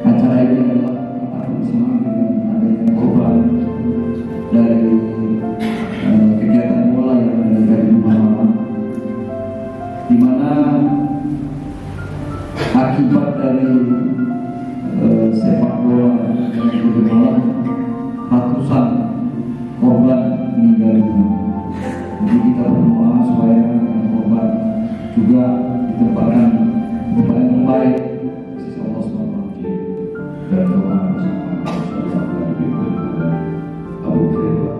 acara ini adalah bersama dengan adanya korban dari kegiatan bola yang ada dari rumah, di mana akibat dari sepak bola yang bergejolak, ratusan korban meninggal dunia. Jadi kita berdoa supaya korban juga ditempatkan di tempat yang terbaik sisi Allah SWT. Dan doa bersama dari Abu Hurairah.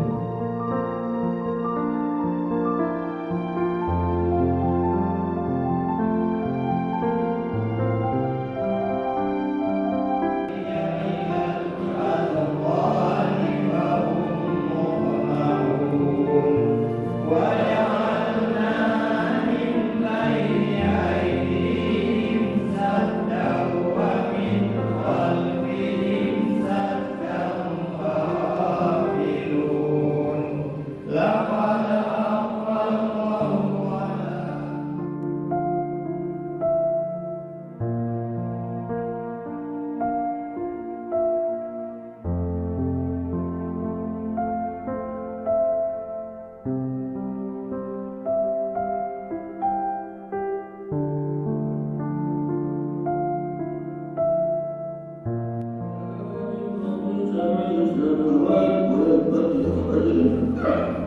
Thank you.